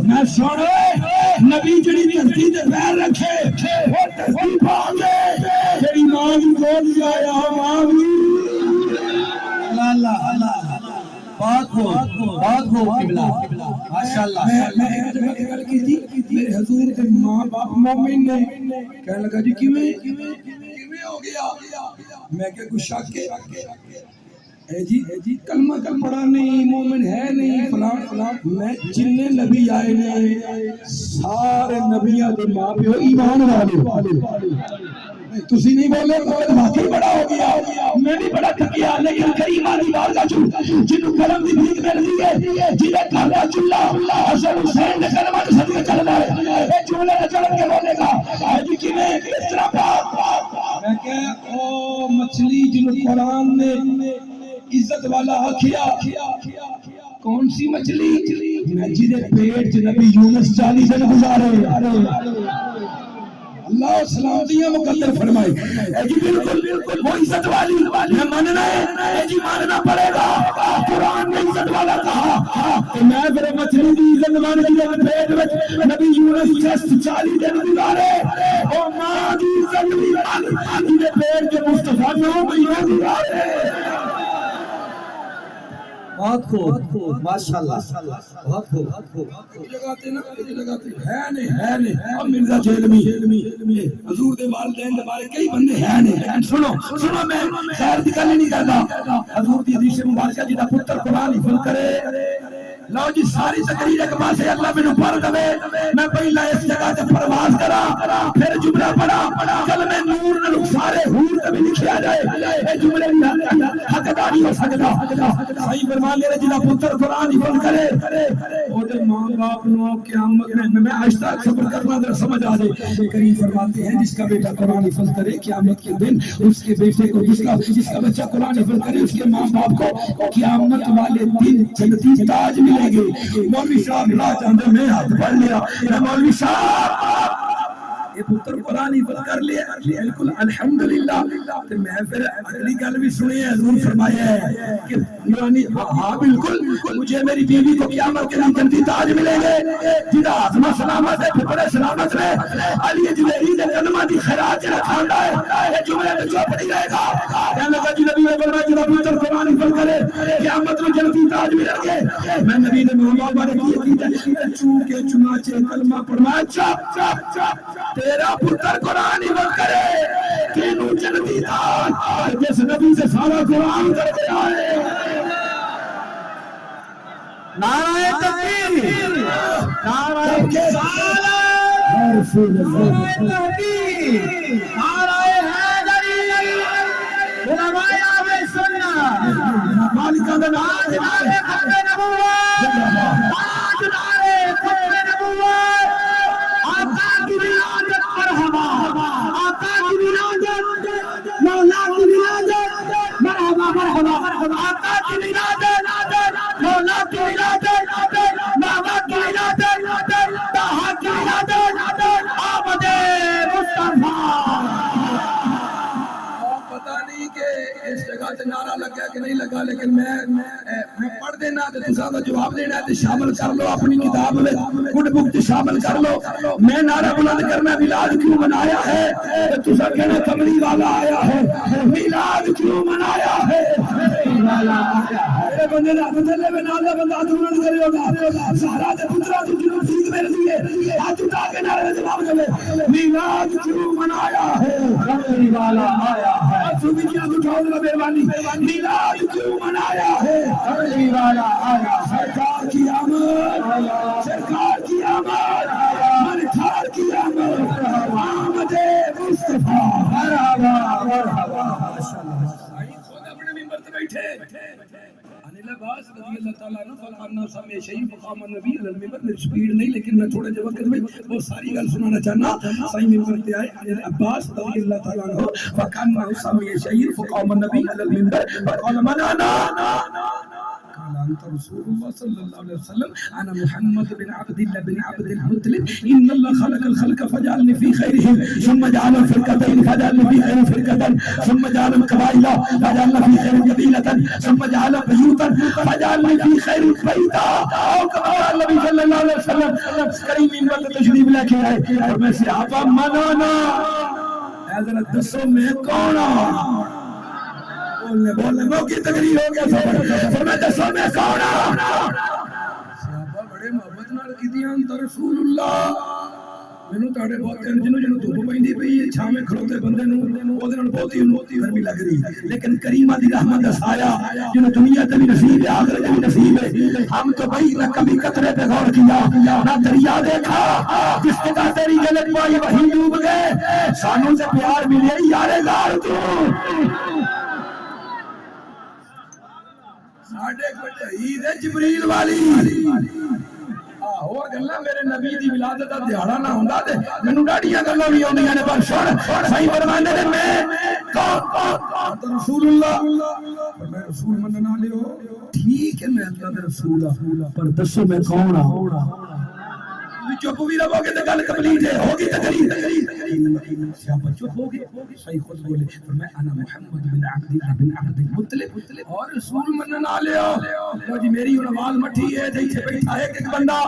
میں سوڑے نبی جڑی دھرتی تے پیر رکھے وہ دھرتی پاگے جڑی ماں دی گود جایا ماں بھی اللہ اللہ بات ہو قبلہ ماشاءاللہ میں ایک جگہ کی گل کی تھی میرے حضور کے ماں باپ مومن نے کہنے لگا جی کیویں ہو گیا میں کہ کوئی شک ہے جی کلمہ پڑھا نہیں مومن ہے نہیں فلان میں جننے نبی آئے نے سارے نبیوں کے ماں پیو ایمان والے تسی نہیں بولے واقعی بڑا ہو گیا میں بھی بڑا تھکیا لیکن کریمہ دی بارگاہ جنوں کرم دی بھیک ملدی ہے جنہیں گھر دا چولہا حسن حسین دے کلمہ تے صدقے چلدا ہے اے جملے تے چڑھ کے بولے گا اے جی کیویں کس طرح پاک میں کہ او مچھلی جنوں قرآن نے عزت والا آکھیا کون سی مچھلی میں جدے پیٹ چ نبی یونس 40 دن گزارے اللہ سلامتیاں مقدر فرمائے اے جی بالکل وہ عزت والی میں ماننا ہے اے جی ماننا پڑے گا قرآن نے عزت والا کہا کہ میں پھر مچھلی دی عزت مان کے پیٹ وچ نبی یونس 40 دن گزارے او ماں دی عزت بھی مان جدے پیٹ کے مصطفیٰ 9 مہینے گزارے بہت خوب ماشاءاللہ بہت خوب لگاتے نا لگاتے ہے نہیں اب مرزا جیلمی حضور دے والدین دے بارے کئی بندے ہیں نہیں سنو میں خیر دی گل نہیں کردا حضور دی حدیث مبارکہ جدا پتر قرآن حفظ کرے لو جی ساری تقریر ایک پاسے اللہ مینوں پڑھ دے میں پہلا اس جگہ تے پرواز کرا پھر جملہ پڑھا کلمہ نور نال سارے حور تے بھی لکھیا جائے اے جملے دی حقداری ہو سکدا صحیح فرمان لے جدا پتر قرآن حفظ کرے او دے ماں باپ نو قیامت میں آج تک صبر کرنا ذرا سمجھ آ جائے کریم فرماتے ہیں جس کا بیٹا قرآن حفظ کرے قیامت کے دن اس کے بیٹے کو جس کا بچہ قرآن حفظ کرے اس کے ماں باپ کو قیامت والے دن جنتی تاج ملے گے مولوی صاحب لا چاہتے میں ہاتھ پڑھ لیا مولوی صاحب یہ پتر قرآن حفظ کر لیا بالکل الحمدللہ تو میں پھر اگلی گل بھی سنی ہے حضور فرمایا ہے کہ نورانی ہاں بالکل مجھے میری بیوی کو قیامت کے دن جنتی تاج ملیں گے جدا آزمہ سلامت ہے پھپڑے سلامت رہے علی جبیری دے قدمہ دی خیرات جنہ کھانڈا ہے یہ جملے میں چوپڑی رہے گا کہنے لگا جی نبی میں بلرہ جدا پتر قرآن حفظ کرے قیامت میں جنتی تاج ملیں گے میں نبی نے محمد بارے کیا چونکہ چنانچہ کلمہ پڑھنا چاپ تیرا پتر قرآن حفظ کرے تینوں جنتی تاج جس نبی سے سارا قرآن کر کے آئے نعرہ تکبیر نعرہ رسالت نعرہ تحقیق نعرہ حیدری علماء اہل سنت مالکہ کا نام نعرہ ختم نبوت تاج نعرہ ختم نبوت آقا کی ولادت مرحبا آقا کی ولادت مولا کی ولادت مرحبا آقا کی ولادت مولا کی ولادت بابا کی ولادت طاہا کی ولادت آمد مصطفیٰ پتہ نہیں کہ اس جگہ سے نعرہ لگا کہ نہیں لگا لیکن میں پڑھ دینا تو تساں دا جواب دینا ہے شامل کر لو اپنی کتاب میں گڈ بک تے شامل کر لو میں نعرہ بلند کرنا میلاد کیوں منایا ہے تساں کہنا کملی والا آیا ہے میلاد کیوں منایا ہے والا آیا ہے میرے بندے دا بدلے میں نال دا بندہ بلند کرے ہوگا سہارا دے پترا تو جنوں ٹھیک میرے لیے ہاتھ اٹھا کے نعرے دا جواب دے میلاد کیوں منایا ہے کملی والا آیا ہے تو بھی کیا اٹھاؤ گا مہربانی میلاد کیوں منایا ہے کملی والا آیا سرکار کی آمد سرکار کی آمد منکار کی آمد آمد مصطفیٰ مرحبا مرحبا خود اپنے ممبر سے بیٹھے انیل عباس رضی اللہ تعالیٰ عنہ فقامنا سامع شہید فقام النبی علی الممبر میں سپیڈ نہیں لیکن میں تھوڑے جو وقت میں وہ ساری گل سنانا چاہنا صحیح ممبر پہ آئے انیل عباس رضی اللہ تعالیٰ عنہ فقامنا سامع شہید فقام النبی علی الممبر فقال منانا انت رسول اللہ صلی اللہ علیہ وسلم انا محمد بن عبد الله بن عبد المطلب ان الله خلق الخلق فجعلني في خيرهم ثم جعل فرقتين فجعلني في خير فرقة ثم جعل قبائل فجعلنا في خير قبيلة ثم جعل بيوتا فجعلني في خير بيتا او كما قال النبي صلی اللہ علیہ وسلم کریم امت تشریف لے کے آئے اور میں صحابہ منانا حضرت دسو میں کون بولنے موقع تقریر ہو گیا سفر میں دسو میں کون صحابہ بڑے محبت نال کیتیاں انت رسول اللہ مینوں تاڑے بہت جنوں دھوپ پیندی پئی ہے چھاویں کھڑوتے بندے نوں اودے نال بہت ہی گرمی لگ رہی لیکن کریمہ دی رحمت دا سایہ جنوں دنیا تے بھی نصیب ہے آخرت تے بھی نصیب ہے ہم تو بھائی نہ کبھی قطرے پہ غور کیا نہ دریا دیکھا جس کے دا تیری جلد پائی وہی ڈوب گئے سانوں سے پیار ملے یار غار تو ساڈے کوئی عید ہے جبریل والی اور گلاں میرے نبی دی ولادت دا دیہاڑا نہ ہوندا تے مینوں ڈاڈیاں گلاں وی اوندیاں نے پر سن صحیح فرماندے نے میں کون رسول اللہ میں رسول مننا لیو ٹھیک ہے میں اللہ دے رسول ہاں پر دسو میں کون ہاں چپ بھی رہو گے تو گل کمپلیٹ ہے ہوگی تقریر صحابہ چپ ہو گئے صحیح خود بولے فرمایا انا محمد بن عبد الله بن عبد المطلب اور رسول مننا لیو لو جی میری آواز مٹھی ہے تے ایتھے بیٹھا ہے ایک بندہ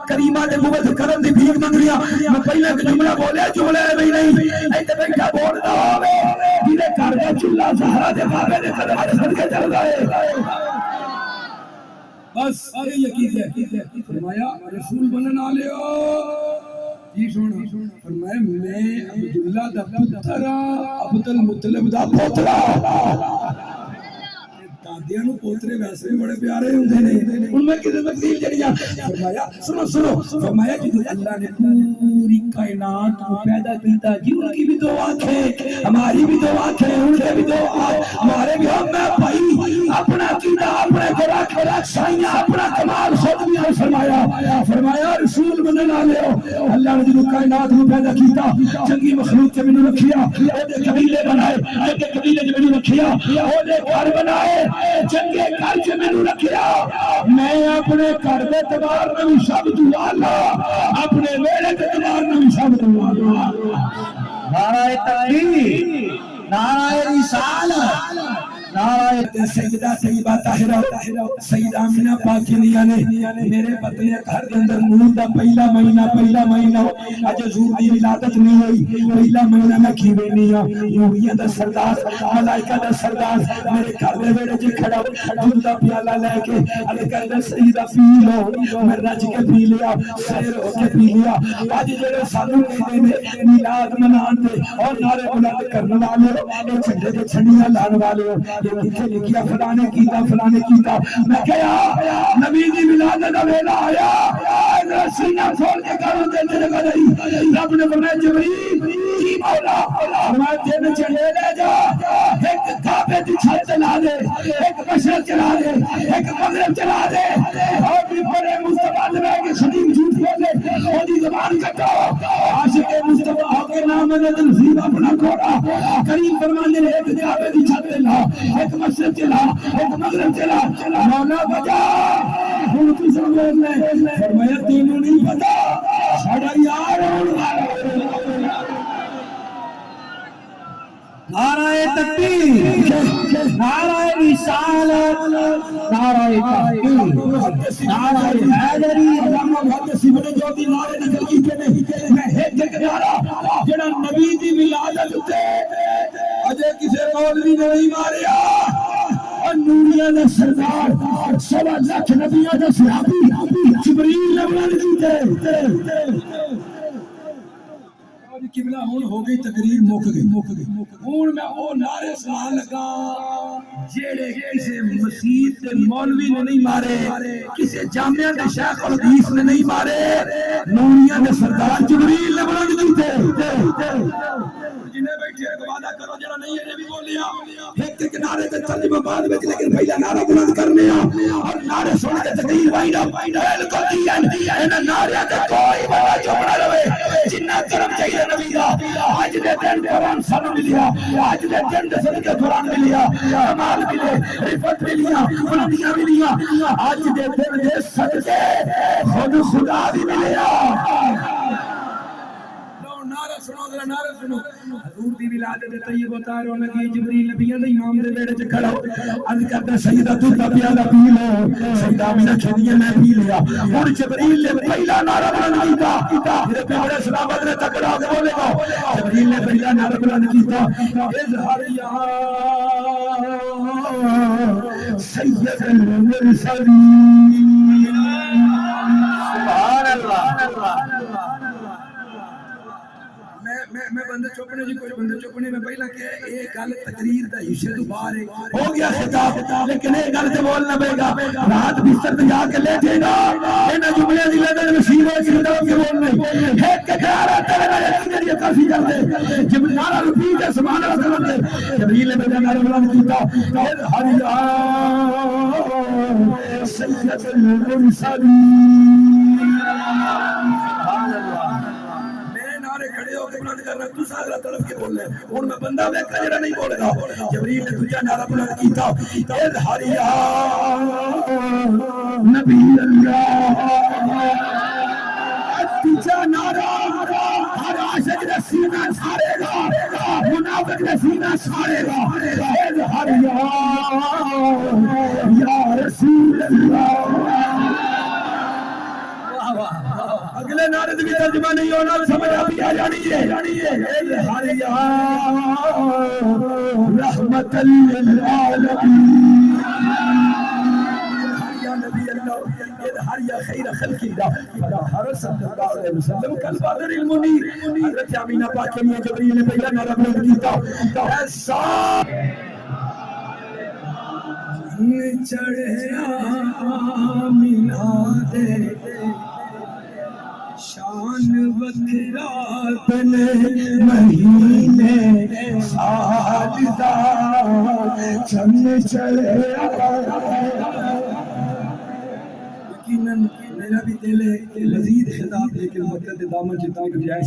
کریمہ دے منہ تے کرم دی بھیک منگ رہیا میں پہلے ایک جملہ بولیا جملے بھی نہیں ایتھے بیٹھا بولدا ہوے جے گھر دا چولہا زہرا دے بابے دے قدم تے صدقے چل جائے بس یہ یقین ہے فرمایا رسول بننا لیو جی سن فرمایا میں عبداللہ دا پتر عبد المطلب دا پوترا دادیاں نو پوترے ویسے بڑے پیارے ہوندے نے ان میں کدے تبدیل جڑیاں فرمایا سنو فرمایا جب اللہ نے پوری کائنات کو پیدا کیتا جی ان کی بھی دو آنکھیں ہماری بھی دو آنکھیں ان کے بھی دو ہمارے بھی ہم میں بھائی اپنا عقیدہ اپنے کو رکھ سائیاں اپنا کمال خود بھی فرمایا رسول بننا لیو اللہ نے جب کائنات کو پیدا کیتا چنگی مخلوق کے منو رکھیا او دے قبیلے بنائے ایک قبیلے جو منو رکھیا او دے گھر بنائے چنگے گھر چ مینوں رکھیا میں اپنے گھر دے اعتبار نال سب تو اعلی اپنے ویڑے دے اعتبار نال سب تو اعلی نعرہ تکبیر نعرہ رسالت نعرہ سیدہ طیبہ طاہرہ سیدہ آمنہ پاکینیہ نے میرے پتنے گھر کے اندر نور دا پہلا مہینہ اج حضور دی ولادت نہیں ہوئی پہلا مہینہ میں کھیوے نہیں ہوں نوریہ دا سردار ملائکہ دا سردار میرے گھر دے ویڑے جی کھڑا دودھ دا پیالہ لے کے ارے کہتے سیدہ پی لو میں رج کے پی لیا سیر ہو کے پی لیا آج جڑے سانوں کہتے ہیں میلاد منان دے اور نعرے بلند کرنے والے چھنڈے دے چھنڈیاں لان والے یہ کتھے لکھیا فلانے کیتا میں کہا نبی دی ولادت دا ویلا آیا سینہ کھول کے کرو تے جگہ نہیں رب نے فرمایا جبریل جی مولا میں تین چلے لے جا ایک کعبے دی چھت چلا دے ایک مشرق چلا دے ایک مغرب چلا دے اور بھی بڑے مصطفیٰ دے کے خدیم جھوٹ بولے او دی زبان کٹو عاشق مصطفیٰ ہو کے نام نے نصیب اپنا کھوڑا کریم فرمانے نے ایک کعبے دی چھت چلا ایک مشرق چلا ایک مغرب چلا مولا بجا ہن تو سمجھ لے فرمایا تینوں نہیں پتا ساڈا یار نعرہ تکبیر نعرہ رسالت نعرہ تحقیق نعرہ حیدری علامہ محدث ابن جوزی نعرے نکل کی کہ نہیں میں ایک نعرہ جڑا نبی دی ولادت تے اجے کسے مولوی نے نہیں ماریا اور نوریہ دا سردار 1.25 لاکھ نبیوں دا صحابی جبریل نے بلند کیتے قبلہ ہون ہو گئی تقریر موک گئی ہون میں او نعرے سنا لگا جیڑے کسے مسیح تے مولوی نے نہیں مارے کسے جامعہ دے شیخ الحدیث نے نہیں مارے نوریہ دے سردار جبریل نے بلند کیتے جنہیں بیٹھے وعدہ کرو جڑا نہیں ہے بھی بولیا ایک نعرے تے ترجمہ بعد وچ لیکن پہلا نعرہ بلند کرنے اور نعرے سن کے تقریر وائنڈ اپ کر دیا ان نعرے تے کوئی بڑا جو بنا رہے جنہ کرم چاہیے نبی دا اج دے دن قرآن سانو ملیا اج دے دن دے صدقے قرآن ملیا کمال ملے رفت ملیا بلندیاں ملیا اج دے دن دے صدقے خود خدا بھی ملیا نعرہ سنو ذرا نعرہ سنو حضور دی ولادت طیب و طاہر ہونے کی جبریل نبیوں دے امام دے بیڑے چ کھڑا عرض کرتا سیدہ تو دا پیالہ پی لو سیدہ آمینہ کھڑی میں پی لیا اور جبریل نے پہلا نعرہ بلند کیتا میرے پیارے صحابہ نے تکڑا کے بولے گا جبریل نے پہلا نعرہ بلند کیتا اظہر یا سید المرسلین سبحان اللہ میں بندے چوپنے جی کوئی بندے چوپنے میں پہلا کہ ایک گل تقریر دا حصے تو باہر ہو گیا خطاب لیکن ایک گل تے بولنا پے گا رات بستر تے جا کے لیٹے گا انہاں جملے دی لگن نصیب ہے کہ طرف کے بولنے ایک کہار تیرے نال کی کافی کر دے جب نعرہ رپیٹ ہے سبحان اللہ کر دے جبریل نے میرا نعرہ بلند کیتا ہر یا سید المرسلین سبحان اللہ کھڑے ہو کے بلند کرنا تو ساغرہ طرف کے بول لے اور میں بندہ میں کجرہ نہیں بول گا جبریل نے تجھا نعرہ بلند کیتا اظہر یا نبی اللہ تجھا نعرہ ہر عاشق نے سینہ چھاڑے گا منافق نے سینہ چھاڑے گا اظہر یا رسول اللہ اگلے نعرے بھی ترجمہ نہیں ہونا سمجھ آتی آ جانی ہے اظہر یا رحمت للعالمین یا نبی اللہ اظہر یا خیر خلق اللہ ہر صلی اللہ علیہ وسلم کل بدر المنیر حضرت آمینہ پاک کے لیے جبریل نے پہلا نعرہ بلند کیتا ایسا چڑھے آمینہ دے شان وکرات نے مہینے سالدہ چند چلے یقیناً میرا بھی دل ہے مزید خطاب لیکن وقت دامن چتا کہ جائے